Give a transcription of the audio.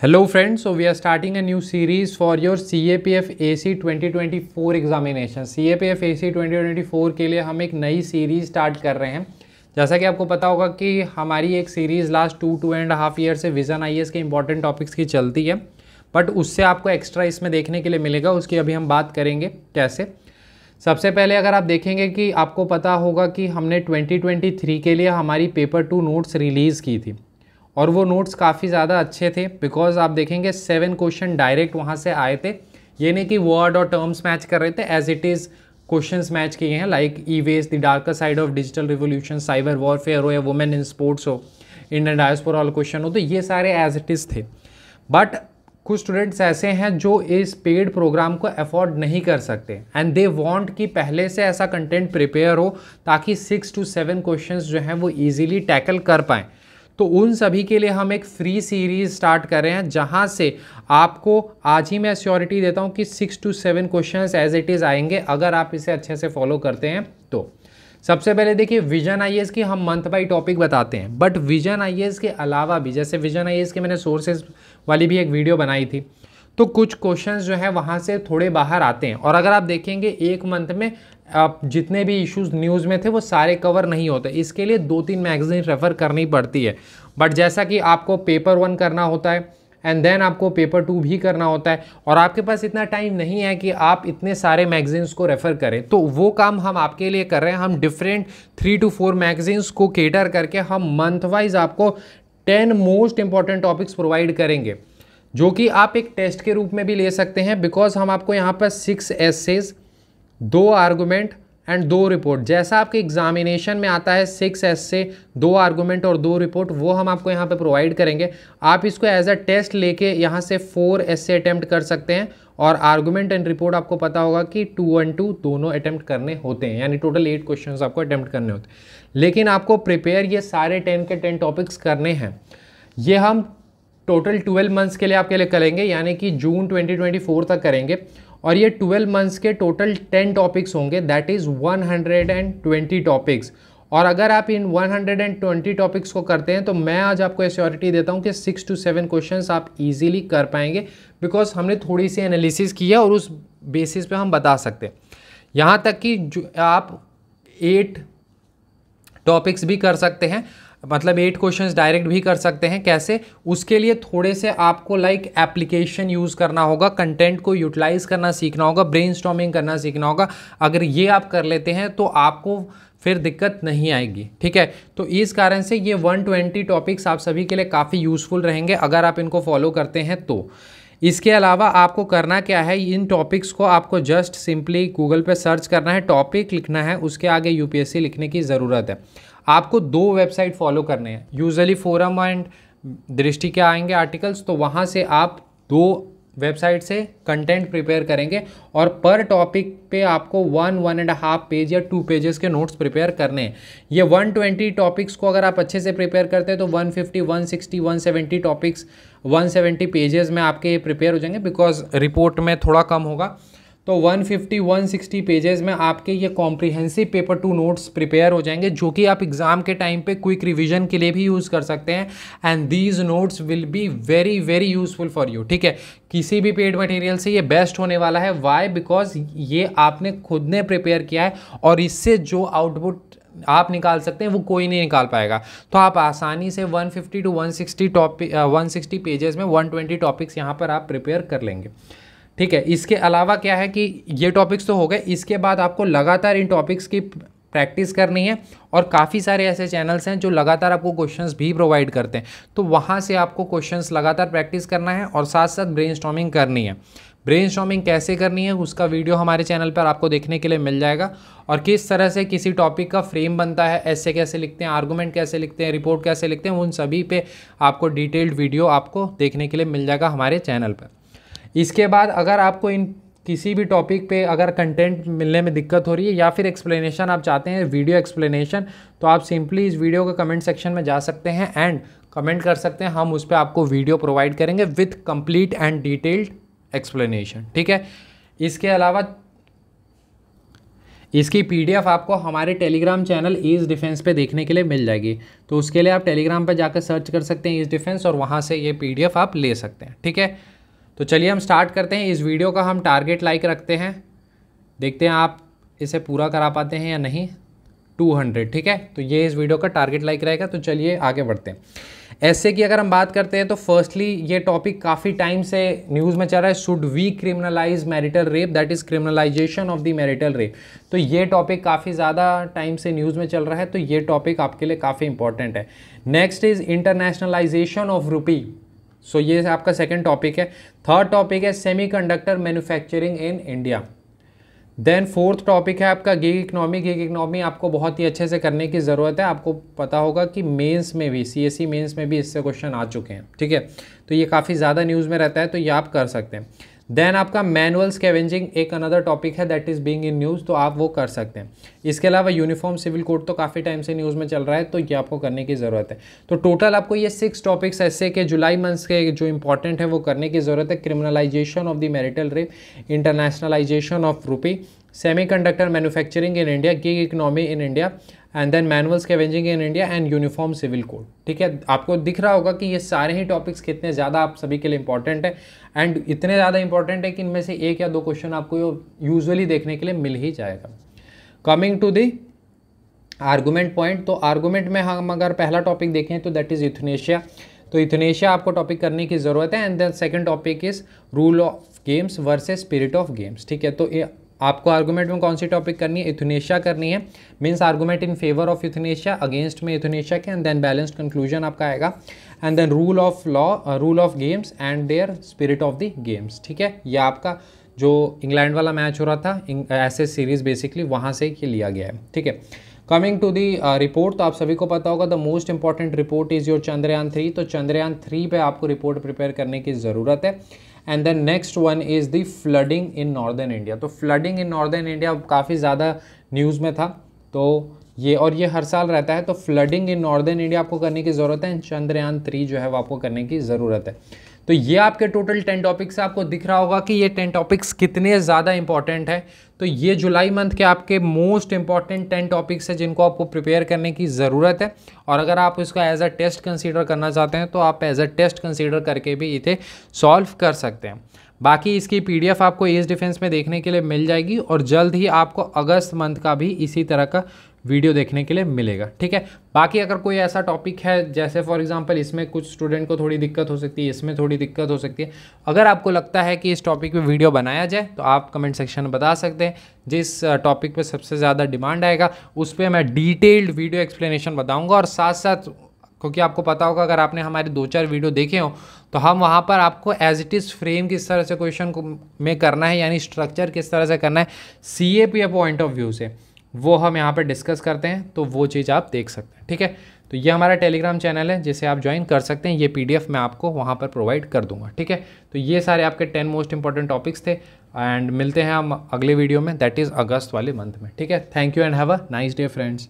Hello friends, so we are starting a new series for your CAPF AC 2024 examination. CAPF AC 2024 के लिए हम एक नई series start कर रहे हैं। जैसा कि आपको पता होगा कि हमारी एक सीरीज़ लास्ट 2.5 ईयर से विजन आईएएस के इंपॉर्टेंट टॉपिक्स की चलती है, बट उससे आपको एक्स्ट्रा इसमें देखने के लिए मिलेगा। उसकी अभी हम बात करेंगे कैसे। सबसे पहले अगर आप देखेंगे कि आपको पता होगा कि हमने 2023 के लिए हमारी पेपर 2 नोट्स रिलीज़ की थी और वो नोट्स काफ़ी ज़्यादा अच्छे थे, बिकॉज आप देखेंगे 7 क्वेश्चन डायरेक्ट वहाँ से आए थे। ये नहीं कि वर्ड और टर्म्स मैच कर रहे थे, as it is questions match किए हैं, like e waste, the darker side of digital revolution, cyber warfare हो या वुमेन इन स्पोर्ट्स हो, इंडियन डायस्पोरा वाला क्वेश्चन हो, तो ये सारे एज इट इज़ थे। बट कुछ स्टूडेंट्स ऐसे हैं जो इस पेड प्रोग्राम को अफोर्ड नहीं कर सकते एंड दे वांट कि पहले से ऐसा कंटेंट प्रिपेयर हो ताकि 6 to 7 क्वेश्चंस जो हैं वो इजीली टैकल कर पाएँ। तो उन सभी के लिए हम एक फ्री सीरीज स्टार्ट कर रहे हैं, जहां से आपको आज ही मैं श्योरिटी देता हूं कि 6 to 7 questions as it is आएंगे अगर आप इसे अच्छे से फॉलो करते हैं तो। सबसे पहले देखिए, विजन आईएएस की हम मंथ बाई टॉपिक बताते हैं, बट विजन आईएएस के अलावा भी, जैसे विजन आईएएस के मैंने सोर्सेज वाली भी एक वीडियो बनाई थी, तो कुछ क्वेश्चंस जो है वहाँ से थोड़े बाहर आते हैं। और अगर आप देखेंगे एक मंथ में आप जितने भी इश्यूज न्यूज़ में थे वो सारे कवर नहीं होते, इसके लिए 2-3 मैगजीन रेफ़र करनी पड़ती है। बट जैसा कि आपको पेपर 1 करना होता है एंड देन आपको पेपर 2 भी करना होता है और आपके पास इतना टाइम नहीं है कि आप इतने सारे मैगजीन्स को रेफ़र करें, तो वो काम हम आपके लिए कर रहे हैं। हम डिफरेंट 3 to 4 मैगजीन्स को केटर करके हम मंथ वाइज आपको 10 मोस्ट इंपॉर्टेंट टॉपिक्स प्रोवाइड करेंगे, जो कि आप एक टेस्ट के रूप में भी ले सकते हैं, बिकॉज हम आपको यहाँ पर 6 एसेज, 2 आर्गूमेंट एंड 2 रिपोर्ट, जैसा आपके एग्जामिनेशन में आता है 6 एसे, 2 आर्गूमेंट और 2 रिपोर्ट, वो हम आपको यहाँ पे प्रोवाइड करेंगे। आप इसको एज अ टेस्ट लेके यहाँ से 4 एसे अटैम्प्ट कर सकते हैं और आर्गूमेंट एंड रिपोर्ट आपको पता होगा कि 2 and 2 दोनों अटैम्प्ट करने होते हैं, यानी टोटल 8 क्वेश्चन आपको अटैम्प्ट करने होते हैं। लेकिन आपको प्रिपेयर ये सारे 10 के 10 टॉपिक्स करने हैं। ये हम टोटल 12 मंथ्स के लिए आपके लिए करेंगे, यानी कि जून 2024 तक करेंगे और ये 12 मंथ्स के टोटल 10 टॉपिक्स होंगे, दैट इज़ 120 टॉपिक्स। और अगर आप इन 120 टॉपिक्स को करते हैं तो मैं आज आपको एश्योरिटी देता हूँ कि 6 to 7 क्वेश्चंस आप इजीली कर पाएंगे, बिकॉज हमने थोड़ी सी एनालिसिस की है और उस बेसिस पे हम बता सकते हैं। यहाँ तक कि आप 8 टॉपिक्स भी कर सकते हैं, मतलब 8 क्वेश्चंस डायरेक्ट भी कर सकते हैं। कैसे? उसके लिए थोड़े से आपको लाइक एप्लीकेशन यूज़ करना होगा, कंटेंट को यूटिलाइज करना सीखना होगा, ब्रेनस्टॉर्मिंग करना सीखना होगा। अगर ये आप कर लेते हैं तो आपको फिर दिक्कत नहीं आएगी, ठीक है। तो इस कारण से ये 120 टॉपिक्स आप सभी के लिए काफ़ी यूज़फुल रहेंगे अगर आप इनको फॉलो करते हैं तो। इसके अलावा आपको करना क्या है, इन टॉपिक्स को आपको जस्ट सिंपली गूगल पे सर्च करना है, टॉपिक लिखना है, उसके आगे यूपीएससी लिखने की ज़रूरत है। आपको 2 वेबसाइट फॉलो करने हैं, यूजुअली फोरम एंड दृष्टि के आएंगे आर्टिकल्स, तो वहाँ से आप 2 वेबसाइट से कंटेंट प्रिपेयर करेंगे और पर टॉपिक पे आपको 1.5 पेज या 2 पेजेस के नोट्स प्रिपेयर करने हैं। ये 120 टॉपिक्स को अगर आप अच्छे से प्रिपेयर करते हैं तो 150, 160, 170 टॉपिक्स 170 पेजेस में आपके प्रिपेयर हो जाएंगे, बिकॉज रिपोर्ट में थोड़ा कम होगा। तो 150, 160 पेजेस में आपके ये कॉम्प्रिहेंसिव पेपर 2 नोट्स प्रिपेयर हो जाएंगे, जो कि आप एग्ज़ाम के टाइम पे क्विक रिवीजन के लिए भी यूज़ कर सकते हैं। And these notes will be very very useful for you, ठीक है। किसी भी पेड मटेरियल से ये बेस्ट होने वाला है। वाई? बिकॉज ये आपने खुद ने प्रिपेयर किया है और इससे जो आउटपुट आप निकाल सकते हैं वो कोई नहीं निकाल पाएगा। तो आप आसानी से 150 to 160 पेजेस में 120 टॉपिक्स यहाँ पर आप प्रिपेयर कर लेंगे, ठीक है। इसके अलावा क्या है कि ये टॉपिक्स तो हो गए, इसके बाद आपको लगातार इन टॉपिक्स की प्रैक्टिस करनी है और काफ़ी सारे ऐसे चैनल्स हैं जो लगातार आपको क्वेश्चंस भी प्रोवाइड करते हैं, तो वहाँ से आपको क्वेश्चंस लगातार प्रैक्टिस करना है और साथ साथ ब्रेनस्टॉर्मिंग करनी है। ब्रेनस्टॉर्मिंग कैसे करनी है उसका वीडियो हमारे चैनल पर आपको देखने के लिए मिल जाएगा, और किस तरह से किसी टॉपिक का फ्रेम बनता है, ऐसे कैसे लिखते हैं, आर्गूमेंट कैसे लिखते हैं, रिपोर्ट कैसे लिखते हैं, उन सभी पे आपको डिटेल्ड वीडियो आपको देखने के लिए मिल जाएगा हमारे चैनल पर। इसके बाद अगर आपको इन किसी भी टॉपिक पे अगर कंटेंट मिलने में दिक्कत हो रही है या फिर एक्सप्लेनेशन आप चाहते हैं, वीडियो एक्सप्लेनेशन, तो आप सिंपली इस वीडियो के कमेंट सेक्शन में जा सकते हैं एंड कमेंट कर सकते हैं, हम उस पर आपको वीडियो प्रोवाइड करेंगे with complete and detailed explanation, ठीक है। इसकी PDF आपको हमारे टेलीग्राम चैनल ईज डिफेंस पे देखने के लिए मिल जाएगी। तो उसके लिए आप टेलीग्राम पे जाकर सर्च कर सकते हैं ईज डिफेंस और वहाँ से ये PDF आप ले सकते हैं। ठीक है, तो चलिए हम स्टार्ट करते हैं। इस वीडियो का हम टारगेट लाइक रखते हैं, देखते हैं आप इसे पूरा करा पाते हैं या नहीं। 200। ठीक है, तो ये इस वीडियो का टारगेट लाइक रहेगा। तो चलिए आगे बढ़ते हैं। ऐसे की अगर हम बात करते हैं तो फर्स्टली ये टॉपिक काफ़ी टाइम से न्यूज़ में चल रहा है, should we criminalise marital rape, that is criminalisation of the marital rape. तो ये टॉपिक काफ़ी ज़्यादा टाइम से न्यूज़ में चल रहा है, तो ये टॉपिक आपके लिए काफ़ी इंपॉर्टेंट है। Next is internationalisation of rupee, so ये आपका सेकेंड टॉपिक है। थर्ड टॉपिक है semiconductor manufacturing in India. Then fourth topic है आपका गिग इकनॉमी। गिग इकनॉमी आपको बहुत ही अच्छे से करने की ज़रूरत है। आपको पता होगा कि मेंस में भी, CSE मेंस में भी इससे क्वेश्चन आ चुके हैं। ठीक है, तो ये काफ़ी ज़्यादा न्यूज़ में रहता है, तो ये आप कर सकते हैं। देन आपका मैनुअल स्कैवेंजिंग एक अनदर टॉपिक है, that is being in news, तो आप वो कर सकते हैं। इसके अलावा यूनिफॉर्म सिविल कोड तो काफ़ी टाइम से न्यूज़ में चल रहा है, तो ये आपको करने की ज़रूरत है। तो टोटल आपको ये 6 टॉपिक्स ऐसे के जुलाई मंथ के जो इंपॉर्टेंट है वो करने की ज़रूरत है। Criminalisation of the marital rape, internationalisation of rupee, semiconductor manufacturing in India, gig economy in India, and then manual scavenging in India and uniform civil code. ठीक है, आपको दिख रहा होगा कि ये सारे ही टॉपिक्स कितने ज़्यादा आप सभी के लिए इंपॉर्टेंट है, एंड इतने ज़्यादा इंपॉर्टेंट है कि इनमें से 1 या 2 क्वेश्चन आपको यूजुअली देखने के लिए मिल ही जाएगा। Coming to the argument point, तो आर्गूमेंट में हम अगर पहला टॉपिक देखें तो दैट इज़ यूथनेशिया। तो यूथनेशिया आपको टॉपिक करने की ज़रूरत है। And then second topic is rule of games versus spirit of games. ठीक है, तो आपको आर्गूमेंट में कौन सी टॉपिक करनी है? यूथनेशिया करनी है, means argument in favour of euthanasia, against में यूथनेशिया के, एंड देन बैलेंस्ड कंक्लूजन आपका आएगा, and then rule of law, rule of games and their spirit of the games. ठीक है, यह आपका जो इंग्लैंड वाला मैच हो रहा था ऐसे सीरीज़ बेसिकली वहाँ से ये लिया गया है। ठीक है, कमिंग टू दी रिपोर्ट, तो आप सभी को पता होगा the most important report is your Chandrayaan 3। तो चंद्रयान 3 पे आपको रिपोर्ट प्रिपेयर करने की ज़रूरत है। And then next one is the flooding in northern India. तो फ्लडिंग इन नॉर्दर्न इंडिया काफ़ी ज़्यादा न्यूज़ में था, तो ये हर साल रहता है। तो फ्लडिंग इन नॉर्दर्न इंडिया आपको करने की ज़रूरत है, चंद्रयान 3 जो है वो आपको करने की ज़रूरत है। तो ये आपके टोटल 10 टॉपिक्स है। आपको दिख रहा होगा कि ये 10 टॉपिक्स कितने ज़्यादा इंपॉर्टेंट है। तो ये जुलाई मंथ के आपके मोस्ट इंपॉर्टेंट 10 टॉपिक्स है जिनको आपको प्रिपेयर करने की ज़रूरत है। और अगर आप इसको एज अ टेस्ट कंसीडर करना चाहते हैं तो आप एज अ टेस्ट कंसीडर करके भी इसे सॉल्व कर सकते हैं। बाकी इसकी PDF आपको ईज डिफेंस में देखने के लिए मिल जाएगी, और जल्द ही आपको अगस्त मंथ का भी इसी तरह का वीडियो देखने के लिए मिलेगा। ठीक है, बाकी अगर कोई ऐसा टॉपिक है जैसे फॉर एग्जांपल इसमें कुछ स्टूडेंट को थोड़ी दिक्कत हो सकती है, इसमें थोड़ी दिक्कत हो सकती है, अगर आपको लगता है कि इस टॉपिक पे वीडियो बनाया जाए तो आप कमेंट सेक्शन में बता सकते हैं। जिस टॉपिक पे सबसे ज़्यादा डिमांड आएगा उस पर मैं डिटेल्ड वीडियो एक्सप्लेनेशन बताऊँगा, और साथ साथ क्योंकि आपको पता होगा अगर आपने हमारे 2-4 वीडियो देखे हो तो हम वहाँ पर आपको एज इट इज़ फ्रेम किस तरह से क्वेश्चन को में करना है, यानी स्ट्रक्चर किस तरह से करना है CAPF पॉइंट ऑफ व्यू से, वो हम यहाँ पर डिस्कस करते हैं। तो वो चीज़ आप देख सकते हैं। ठीक है, तो ये हमारा टेलीग्राम चैनल है जिसे आप ज्वाइन कर सकते हैं। ये PDF मैं आपको वहाँ पर प्रोवाइड कर दूंगा। ठीक है, तो ये सारे आपके 10 मोस्ट इंपॉर्टेंट टॉपिक्स थे, एंड मिलते हैं हम अगले वीडियो में, दैट इज़ अगस्त वाले मंथ में। ठीक है, thank you and have a nice day friends.